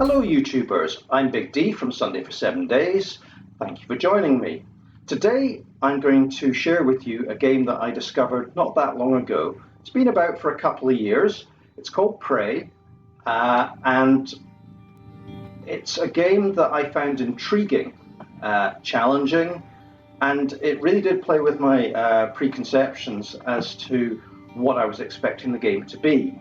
Hello YouTubers, I'm Big D from Sunday for 7 Days. Thank you for joining me. Today I'm going to share with you a game that I discovered not that long ago. It's been about for a couple of years. It's called Prey and it's a game that I found intriguing, challenging, and it really did play with my preconceptions as to what I was expecting the game to be.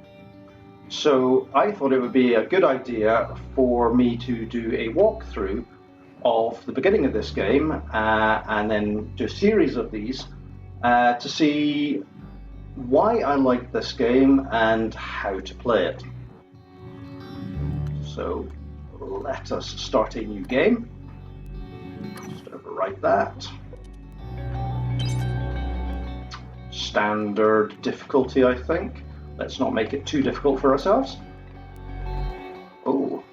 So I thought it would be a good idea for me to do a walkthrough of the beginning of this game and then do a series of these to see why I like this game and how to play it. So let us start a new game. Just overwrite that. Standard difficulty, I think. Let's not make it too difficult for ourselves. Oh,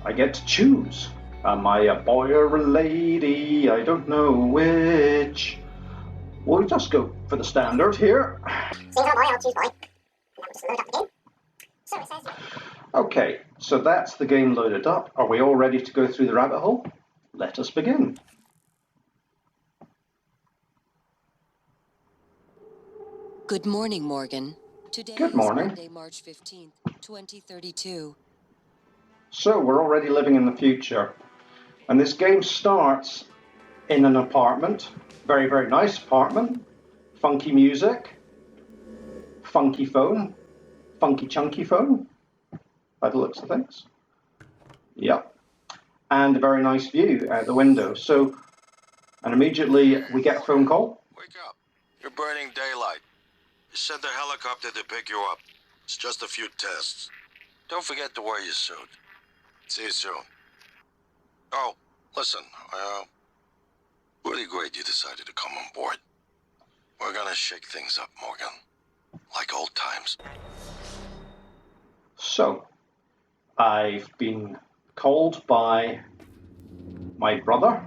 I get to choose. Am I a boy or a lady? I don't know which. We'll just go for the standard here. I'll choose boy. Just load up the game. So it says. Okay, so that's the game loaded up. Are we all ready to go through the rabbit hole? Let us begin. Good morning, Morgan. Today Good morning. is Monday, March 15th, 2032. So we're already living in the future. And this game starts in an apartment. Very, very nice apartment. Funky music. Funky phone. Funky chunky phone, by the looks of things. Yep. And a very nice view out the window. And immediately we get a phone call. Wake up. You're burning daylight. You sent the helicopter to pick you up. It's just a few tests. Don't forget to wear your suit. See you soon. Oh, listen, really great you decided to come on board. We're gonna shake things up, Morgan. Like old times. So, I've been called by my brother,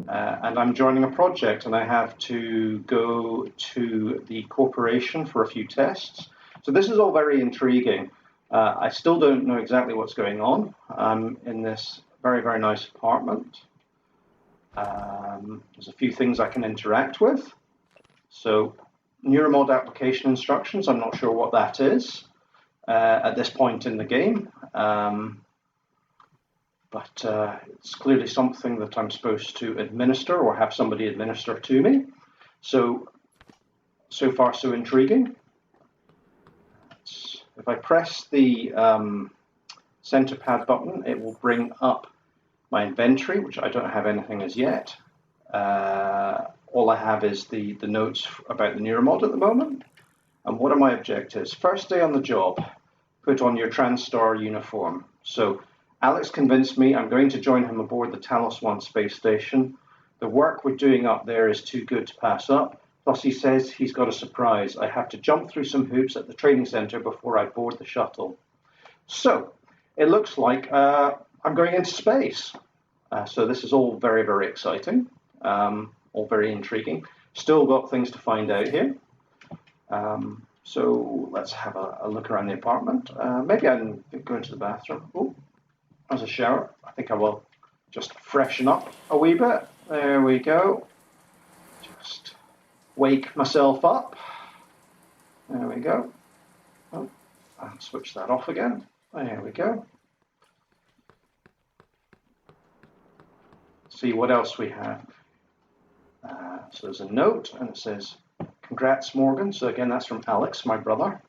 and I'm joining a project, and I have to go to the corporation for a few tests. So this is all very intriguing. I still don't know exactly what's going on. I'm in this very, very nice apartment. There's a few things I can interact with. So, Neuromod application instructions, I'm not sure what that is at this point in the game. But it's clearly something that I'm supposed to administer or have somebody administer to me. So far so intriguing. If I press the center pad button, it will bring up my inventory, which I don't have anything as yet. All I have is the notes about the Neuromod at the moment. And what are my objectives? First day on the job, put on your Transtar uniform. So Alex convinced me I'm going to join him aboard the Talos 1 space station. The work we're doing up there is too good to pass up. Plus he says he's got a surprise. I have to jump through some hoops at the training center before I board the shuttle. So it looks like I'm going into space. So this is all very, very exciting, all very intriguing. Still got things to find out here. So let's have a look around the apartment. Maybe I can go into the bathroom. Oh, there's a shower. I think I will just freshen up a wee bit. There we go. Just wake myself up. There we go. Oh, I'll switch that off again. There we go. See what else we have. So there's a note and it says, "Congrats, Morgan." So again, that's from Alex, my brother.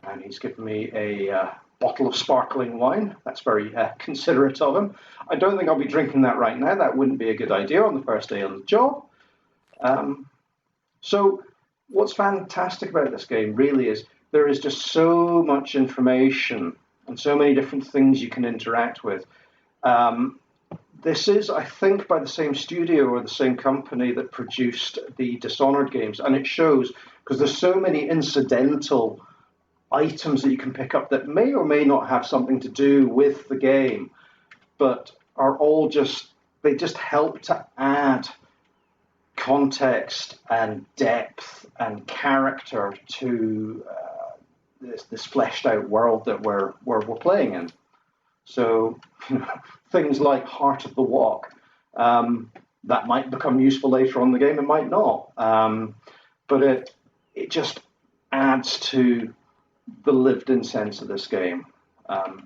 And he's given me a bottle of sparkling wine. That's very considerate of him. I don't think I'll be drinking that right now. That wouldn't be a good idea on the first day on the job. So what's fantastic about this game really is there is just so much information and so many different things you can interact with. This is, I think, by the same studio or the same company that produced the Dishonored games, and it shows because there's so many incidental items that you can pick up that may or may not have something to do with the game, but are all they just help to add context and depth and character to this fleshed out world that we're playing in. So things like Heart of the Walk, that might become useful later on in the game, it might not. But it just adds to the lived-in sense of this game.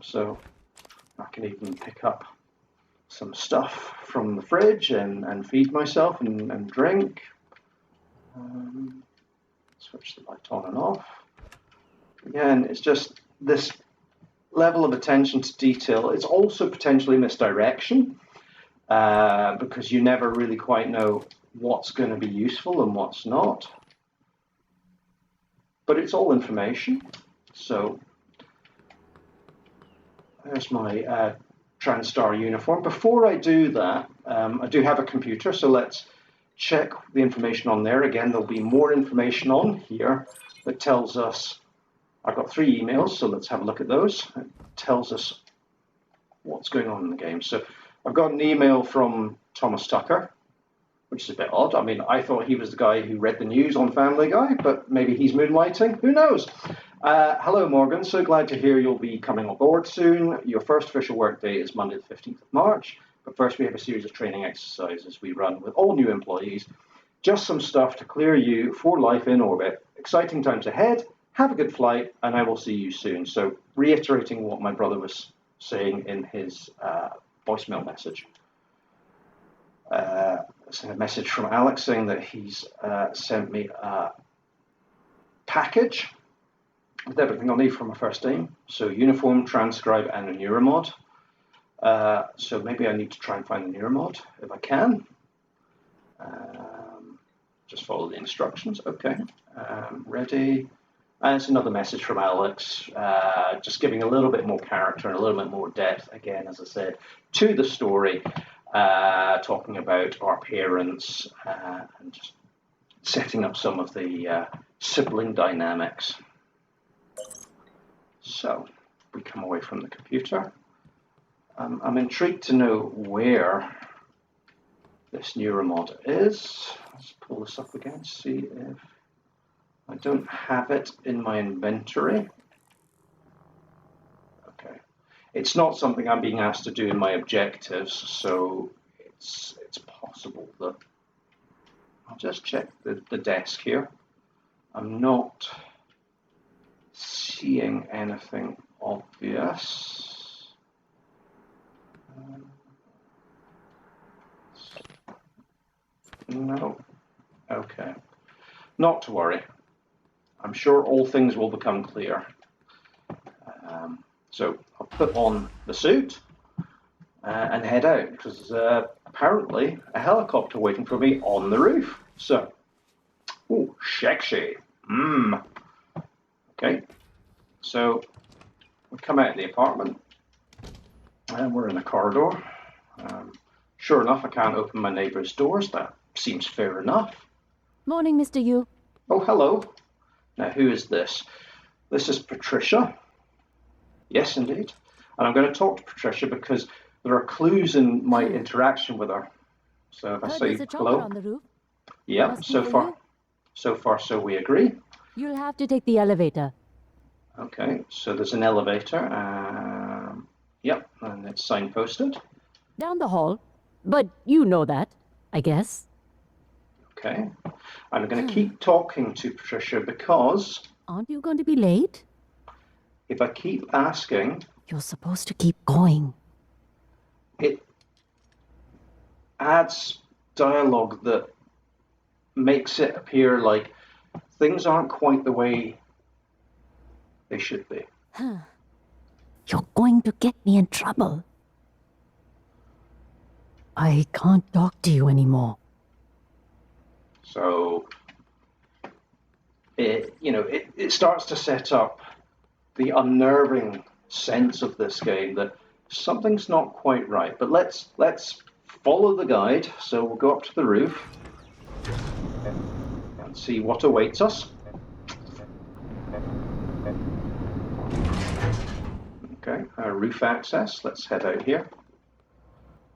So I can even pick up some stuff from the fridge and feed myself and drink. Switch the light on and off. Again, it's just this level of attention to detail. It's also potentially misdirection because you never really quite know what's going to be useful and what's not. But it's all information. So there's my Transtar uniform. Before I do that, I do have a computer, so let's check the information on there. Again, there'll be more information on here that tells us, I've got 3 emails, so let's have a look at those. It tells us what's going on in the game. So I've got an email from Thomas Tucker, which is a bit odd. I mean, I thought he was the guy who read the news on Family Guy, but maybe he's moonlighting. Who knows? Hello, Morgan. So glad to hear you'll be coming on board soon. Your first official work day is Monday the 15th of March. But first, we have a series of training exercises we run with all new employees. Just some stuff to clear you for life in orbit. Exciting times ahead. Have a good flight, and I will see you soon. So, reiterating what my brother was saying in his voicemail message. It's a message from Alex saying that he's sent me a package with everything I'll need for my first day. So, uniform, transcribe, and a neuromod. So maybe I need to try and find the neuromod if I can. Just follow the instructions. Okay. Ready. And it's another message from Alex, just giving a little bit more character and a little bit more depth, again, as I said, to the story, talking about our parents and just setting up some of the sibling dynamics. So we come away from the computer. I'm intrigued to know where this neuromod is. Let's pull this up again, see if I don't have it in my inventory. Okay. It's not something I'm being asked to do in my objectives, so it's possible that I'll just check the desk here. I'm not seeing anything obvious. No. Okay. Not to worry. I'm sure all things will become clear. So I'll put on the suit and head out because there's apparently a helicopter waiting for me on the roof. So, ooh, sexy. Okay. So we come out of the apartment and we're in a corridor. Sure enough, I can't open my neighbour's doors. That seems fair enough. Morning, Mr. Yu. Oh, hello. Now, who is this? This is Patricia. Yes, indeed. And I'm going to talk to Patricia because there are clues in my interaction with her. So if I say There's a chopper hello. on the roof. Yeah, Must be so for far, we agree. You'll have to take the elevator. Okay, so there's an elevator. Yep, and it's signposted. Down the hall. But you know that, I guess. Okay. I'm going to keep talking to Patricia because Aren't you going to be late? if I keep asking, You're supposed to keep going. it adds dialogue that makes it appear like things aren't quite the way they should be. You're going to get me in trouble. I can't talk to you anymore. So it starts to set up the unnerving sense of this game that something's not quite right. But let's follow the guide. So we'll go up to the roof and see what awaits us. Okay, roof access. Let's head out here.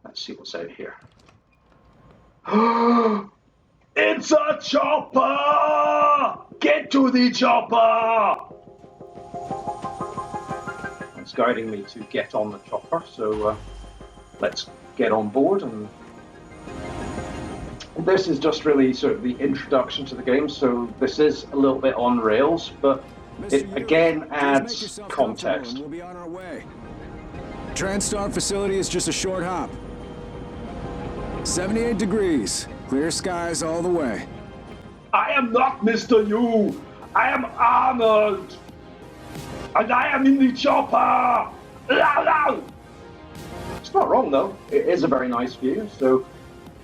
Let's see what's out here. It's a chopper! Get to the chopper! it's guiding me to get on the chopper. So let's get on board. And this is just really sort of the introduction to the game. So this is a little bit on rails, but it again adds context. We'll be on our way. Transtar facility is just a short hop. 78 degrees. Clear skies all the way. I am not Mr. You. I am Arnold. And I am in the chopper. It's not wrong though. It is a very nice view. So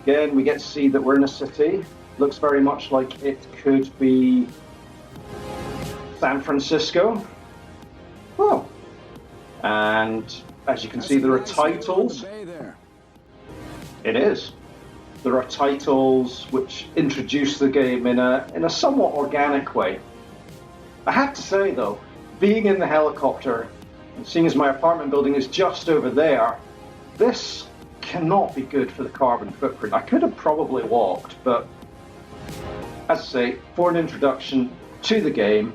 again, we get to see that we're in a city. Looks very much like it could be San Francisco. Oh. And as you can see, there are titles. It is. There are titles which introduce the game in a somewhat organic way. I have to say though, being in the helicopter and seeing as my apartment building is just over there, this cannot be good for the carbon footprint. I could have probably walked, but as I say, for an introduction to the game,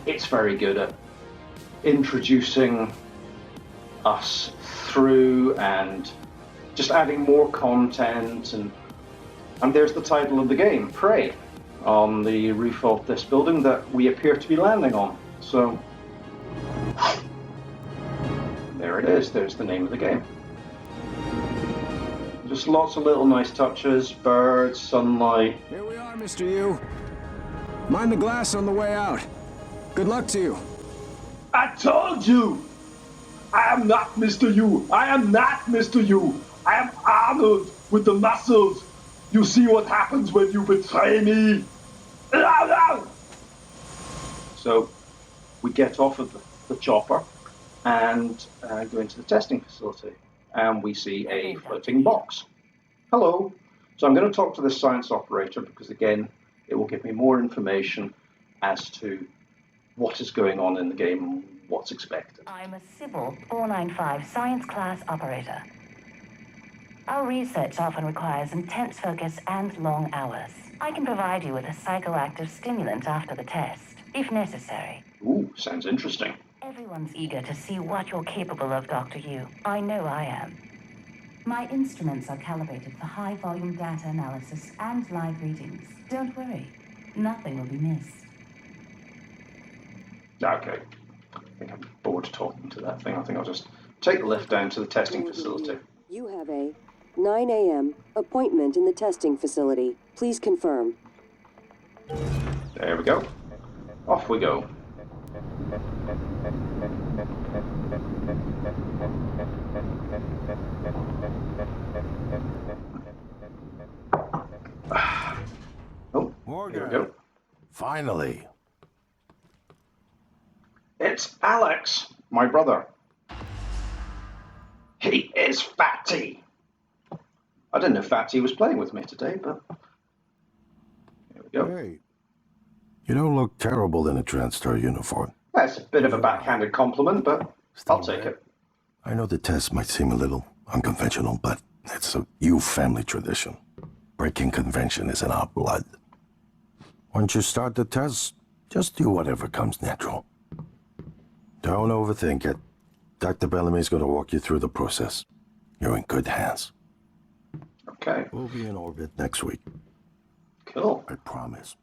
it's very good at introducing us through and just adding more content. And there's the title of the game, Prey, on the roof of this building that we appear to be landing on. So there it is, there's the name of the game. Just lots of little nice touches, birds, sunlight. Here we are, Mr. Yu. Mind the glass on the way out. Good luck to you. I told you. I am not Mr. You. I am not Mr. You. I am Arnold with the muscles. You see what happens when you betray me. So we get off of the chopper and go into the testing facility, and we see a floating box. Hello. So I'm going to talk to the science operator because again, it will give me more information as to what is going on in the game and what's expected. I'm a Sybil 495 science class operator. Our research often requires intense focus and long hours. I can provide you with a psychoactive stimulant after the test, if necessary. Ooh, sounds interesting. Everyone's eager to see what you're capable of, Dr. Yu. I know I am. My instruments are calibrated for high-volume data analysis and live readings. Don't worry, nothing will be missed. Okay. I think I'm bored talking to that thing. I think I'll just take the lift down to the testing facility. You have a 9 a.m. appointment in the testing facility. Please confirm. There we go. Off we go. Oh, Morgan. here we go. Finally. It's Alex, my brother. He is Fatty. I didn't know Fatty was playing with me today, but here we go. Hey, you don't look terrible in a Transtar uniform. That's a bit of a backhanded compliment, but I'll take it. I know the test might seem a little unconventional, but it's a Yu family tradition. Breaking convention is in our blood. Once you start the test, just do whatever comes natural. Don't overthink it. Dr. Bellamy's going to walk you through the process. You're in good hands. Okay, We'll be in orbit next week. cool. I promise.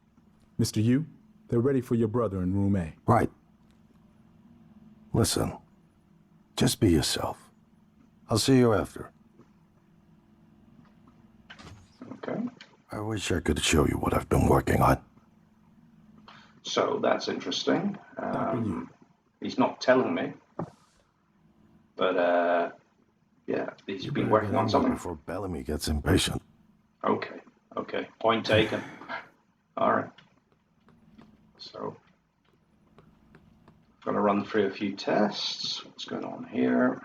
Mr. Yu, they're ready for your brother in room A. Right. Listen, just be yourself. I'll see you after. Okay, I wish I could show you what I've been working on. so that's interesting. Dr. Yu. He's not telling me, but yeah, he's been working on something. Before Bellamy gets impatient. Okay, point taken. All right. So, I'm going to run through a few tests. What's going on here?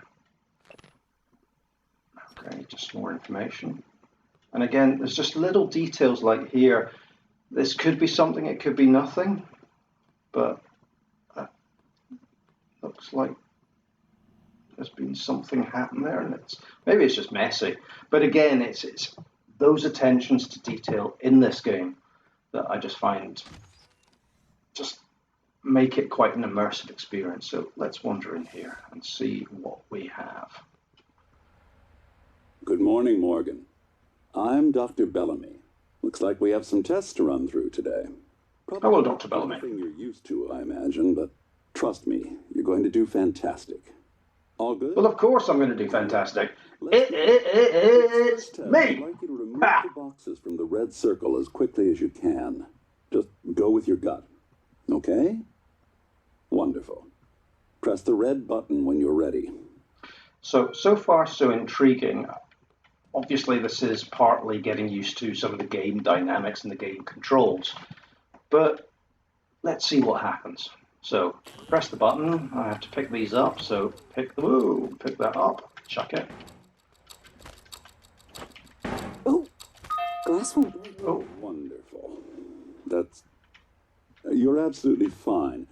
Okay, just more information. And again, there's just little details like here. This could be something, it could be nothing, but looks like there's been something happen there, and maybe it's just messy. But again, it's those attentions to detail in this game that I just find just make it quite an immersive experience. So let's wander in here and see what we have. Good morning, Morgan. I'm Dr. Bellamy. Looks like we have some tests to run through today. Probably Hello, Dr. Bellamy. Nothing you're used to, I imagine, but trust me, you're going to do fantastic. All good? Well, of course I'm going to do fantastic. Let's It's test. me! I'd like you to remove Ha! the boxes from the red circle as quickly as you can. Just go with your gut. Okay? Wonderful. Press the red button when you're ready. So far so intriguing. Obviously this is partly getting used to some of the game dynamics and the game controls, but let's see what happens. So press the button, I have to pick these up, so pick that up, chuck it. Oh, glass one. Oh, Wonderful. You're absolutely fine.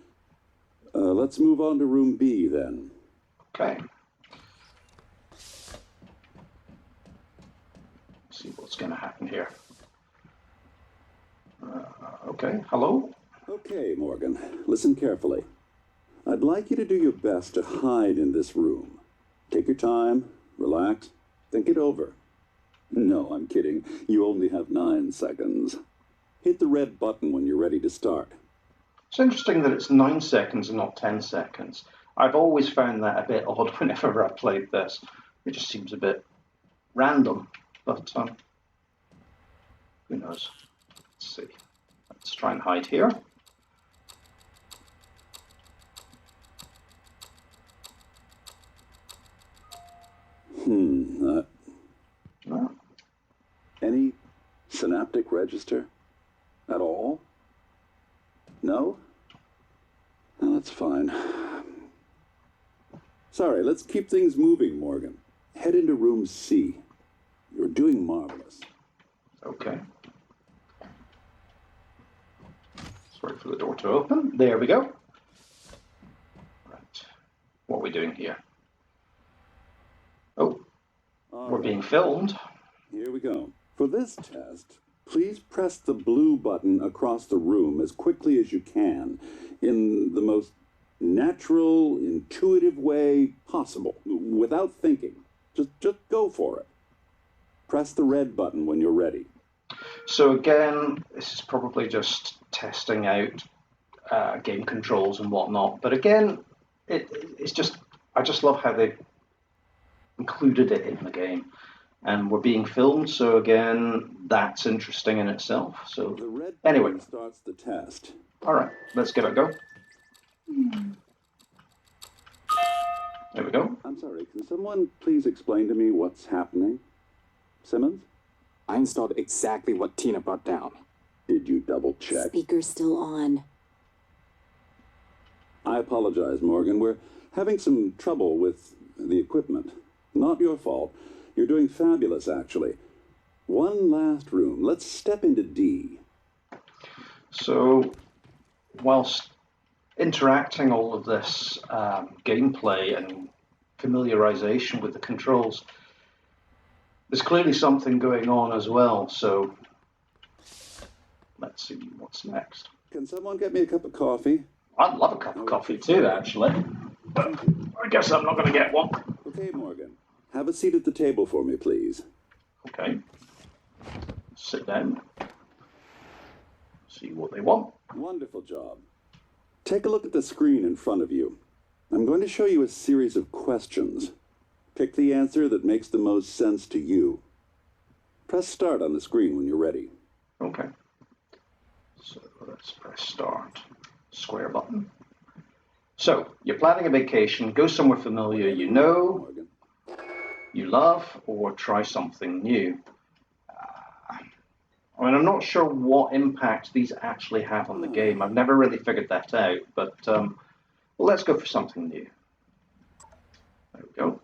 Let's move on to room B then. okay. See what's going to happen here. Okay, hello? Okay, Morgan, listen carefully. I'd like you to do your best to hide in this room. Take your time, relax, think it over. No, I'm kidding. You only have 9 seconds. Hit the red button when you're ready to start. It's interesting that it's 9 seconds and not 10 seconds. I've always found that a bit odd whenever I played this. It just seems a bit random, but who knows? Let's see. Let's try and hide here. No. Any synaptic register at all? No? No, that's fine. Sorry, let's keep things moving, Morgan. Head into room C. You're doing marvelous. Okay. Let's wait for the door to open. There we go. Right. What are we doing here? Oh, we're being filmed. Here we go. For this test, please press the blue button across the room as quickly as you can in the most natural, intuitive way possible, without thinking. Just go for it. Press the red button when you're ready. So again, this is probably just testing out game controls and whatnot. But again, it's just, I just love how they included it in the game. And we're being filmed, so again, that's interesting in itself. So The red anyway, button starts the test. all right, let's give it a go. There we go. I'm sorry, can someone please explain to me what's happening? Simmons? I installed exactly what Tina brought down. Did you double check? Speaker's still on. I apologize, Morgan. We're having some trouble with the equipment. Not your fault. You're doing fabulous, actually. One last room. Let's step into D. So whilst interacting all of this gameplay and familiarization with the controls, there's clearly something going on as well. So let's see what's next. Can someone get me a cup of coffee? I'd love a cup of coffee too, actually. But I guess I'm not going to get one. Okay, Morgan. Have a seat at the table for me, please. Okay. Sit down. See what they want. Wonderful job. Take a look at the screen in front of you. I'm going to show you a series of questions. Pick the answer that makes the most sense to you. Press start on the screen when you're ready. Okay. So let's press start. Square button. So, you're planning a vacation, go somewhere familiar you know, you love, or try something new. I mean, I'm not sure what impact these actually have on the game. I've never really figured that out, but well, let's go for something new. There we go.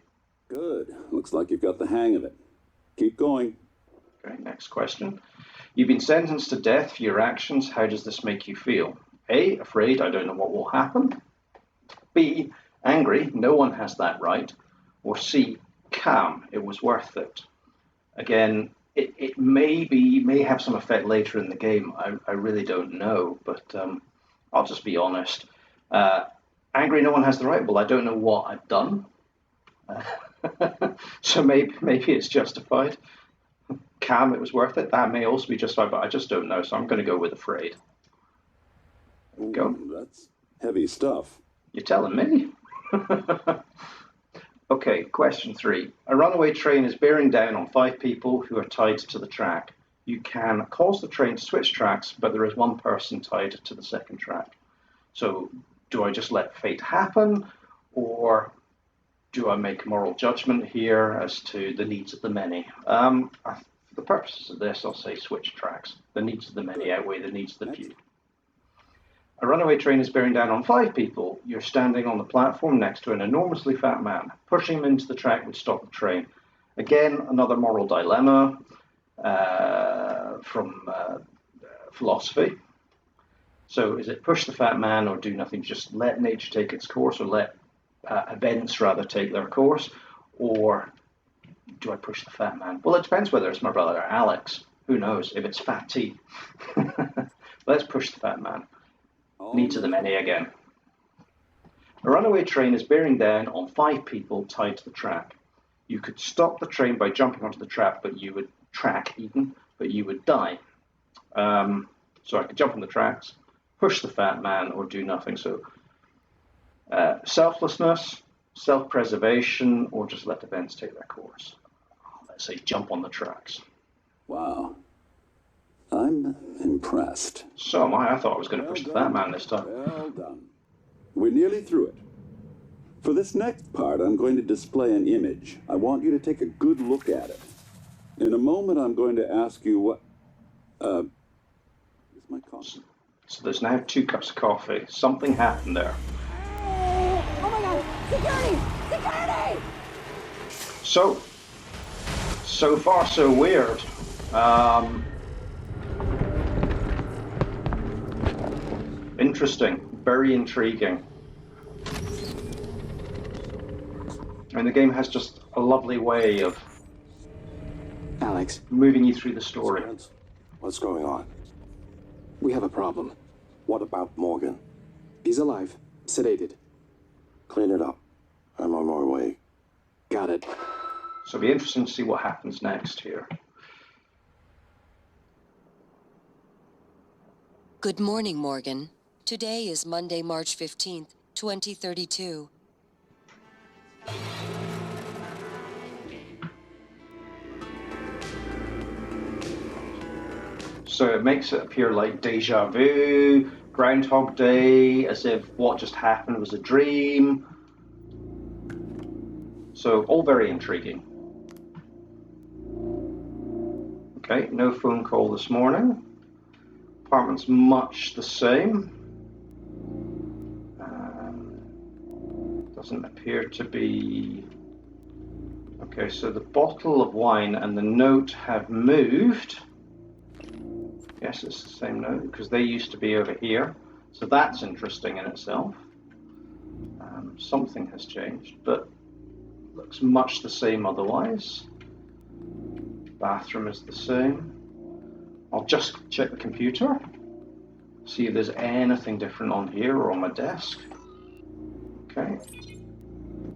Good. Looks like you've got the hang of it. Keep going. Okay, next question. You've been sentenced to death for your actions. How does this make you feel? A, afraid, I don't know what will happen. B, angry, no one has that right. Or C, calm, it was worth it. Again, it may have some effect later in the game. I really don't know, but I'll just be honest. Angry no one has the right. Well, I don't know what I've done. So maybe it's justified. Calm, it was worth it. That may also be justified, but I just don't know. So I'm going to go with afraid. Go. That's heavy stuff. You're telling me. Okay, question 3. A runaway train is bearing down on 5 people who are tied to the track. You can cause the train to switch tracks, but there is one person tied to the second track. So do I just let fate happen, or do I make a moral judgment here as to the needs of the many? For the purposes of this, I'll say switch tracks. The needs of the many outweigh the needs of the few. A runaway train is bearing down on 5 people. You're standing on the platform next to an enormously fat man. Pushing him into the track would stop the train. Again, another moral dilemma from philosophy. So is it push the fat man or do nothing? Just let nature take its course, or let events rather take their course? Or do I push the fat man? Well, it depends whether it's my brother Alex. Who knows? If it's Fatty. Let's push the fat man. Needs of the many again. A runaway train is bearing down on 5 people tied to the track. You could stop the train by jumping onto the track, but you would die. So I could jump on the tracks, push the fat man, or do nothing. So selflessness, self-preservation, or just let events take their course. Let's say jump on the tracks. Wow. I'm impressed. So am I. I thought I was going to push the fat man this time. Well done. We're nearly through it. For this next part, I'm going to display an image. I want you to take a good look at it. In a moment, I'm going to ask you what... is my coffee? So there's now 2 cups of coffee. Something happened there. Oh my god! Security! Security! So far so weird. Interesting. Very intriguing. And the game has just a lovely way of Alex, moving you through the story. What's going on? we have a problem. What about Morgan? He's alive, sedated. Clean it up. I'm on my way. Got it. So it'll be interesting to see what happens next here. Good morning, Morgan. Today is Monday, March 15th, 2032. So it makes it appear like deja vu, Groundhog Day, as if what just happened was a dream. So all very intriguing. Okay, no phone call this morning. Apartment's much the same. Doesn't appear to be... Okay, so the bottle of wine and the note have moved. Yes, it's the same note, because they used to be over here. So that's interesting in itself. Something has changed, but looks much the same otherwise. Bathroom is the same. I'll just check the computer, see if there's anything different on here or on my desk. Okay.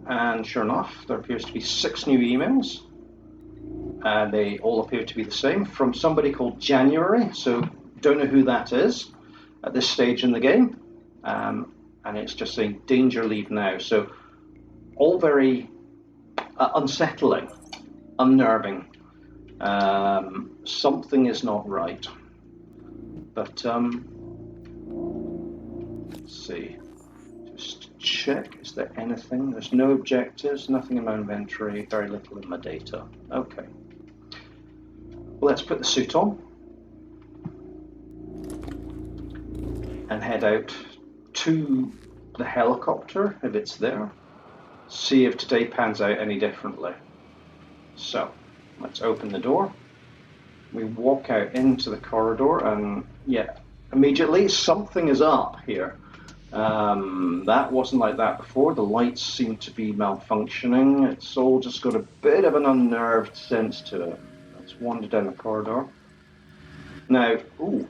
And sure enough, there appears to be 6 new emails. They all appear to be the same from somebody called January, so don't know who that is at this stage in the game. And it's just saying danger, leave now. So all very unsettling, unnerving. Something is not right. But let's see. Just check, is there anything? There's no objectives, nothing in my inventory, very little in my data. Okay. Well, let's put the suit on and head out to the helicopter, if it's there. See if today pans out any differently. So, let's open the door. We walk out into the corridor and, yeah, immediately something is up here. That wasn't like that before. The lights seem to be malfunctioning. It's all just got a bit of an unnerved sense to it. Let's wander down the corridor. Now, ooh.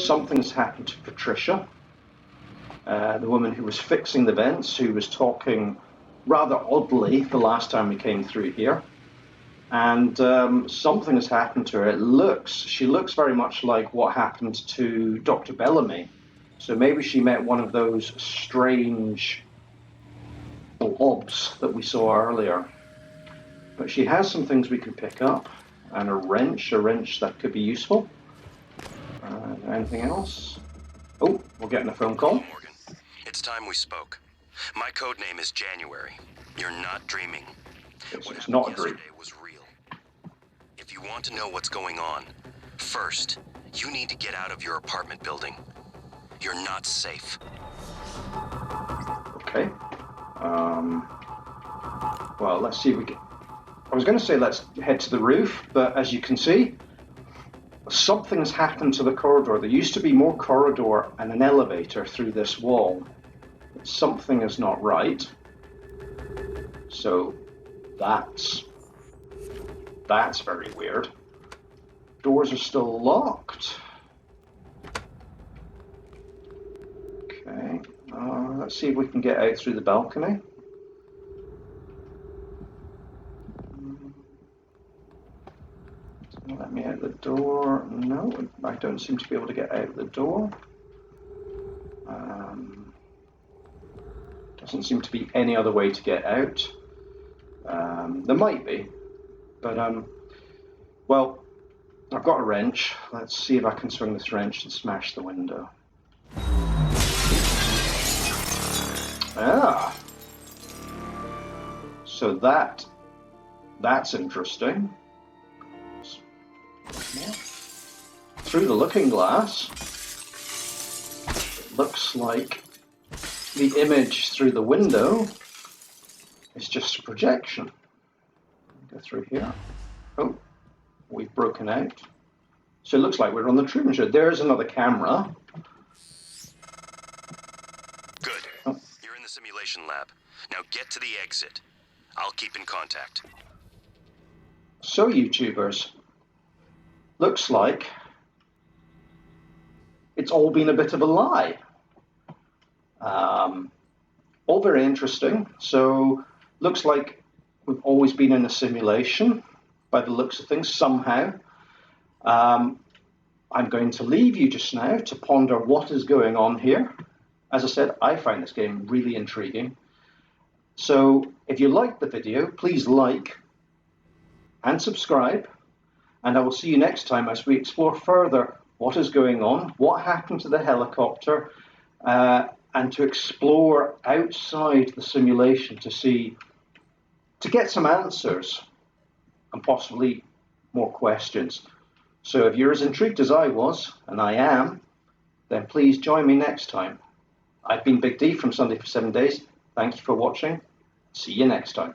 something's happened to Patricia, the woman who was fixing the vents, who was talking rather oddly the last time we came through here. And something has happened to her. She looks very much like what happened to Dr. Bellamy. So maybe she met one of those strange blobs that we saw earlier. But she has some things we can pick up, and a wrench that could be useful. Anything else? Oh, we're getting a phone call. Morgan, it's time we spoke. My code name is January. You're not dreaming. It's not a dream. Was real. If you want to know what's going on, first, you need to get out of your apartment building. You're not safe. Okay. Well, let's see if we can... I was going to say let's head to the roof, but as you can see, something's happened to the corridor. There used to be more corridor and an elevator through this wall. Something is not right. So that's very weird. Doors are still locked. Okay, let's see if we can get out through the balcony. Let me out the door. No, I don't seem to be able to get out the door. Doesn't seem to be any other way to get out. There might be, but well, I've got a wrench. Let's see if I can swing this wrench and smash the window. Ah, so that's interesting. Through the looking glass, it looks like the image through the window is just a projection. Go through here. Oh, we've broken out. So it looks like we're on the Truman Show. There's another camera. Good. Oh. You're in the simulation lab. Now get to the exit. I'll keep in contact. So, YouTubers, looks like it's all been a bit of a lie. All very interesting. So, looks like we've always been in a simulation by the looks of things somehow. I'm going to leave you just now to ponder what is going on here. As I said, I find this game really intriguing. So if you liked the video, please like and subscribe, and I will see you next time as we explore further what is going on, what happened to the helicopter, and to explore outside the simulation to get some answers and possibly more questions. So if you're as intrigued as I was, and I am, then please join me next time. I've been Big D from Sunday for 7 Days. Thank you for watching. See you next time.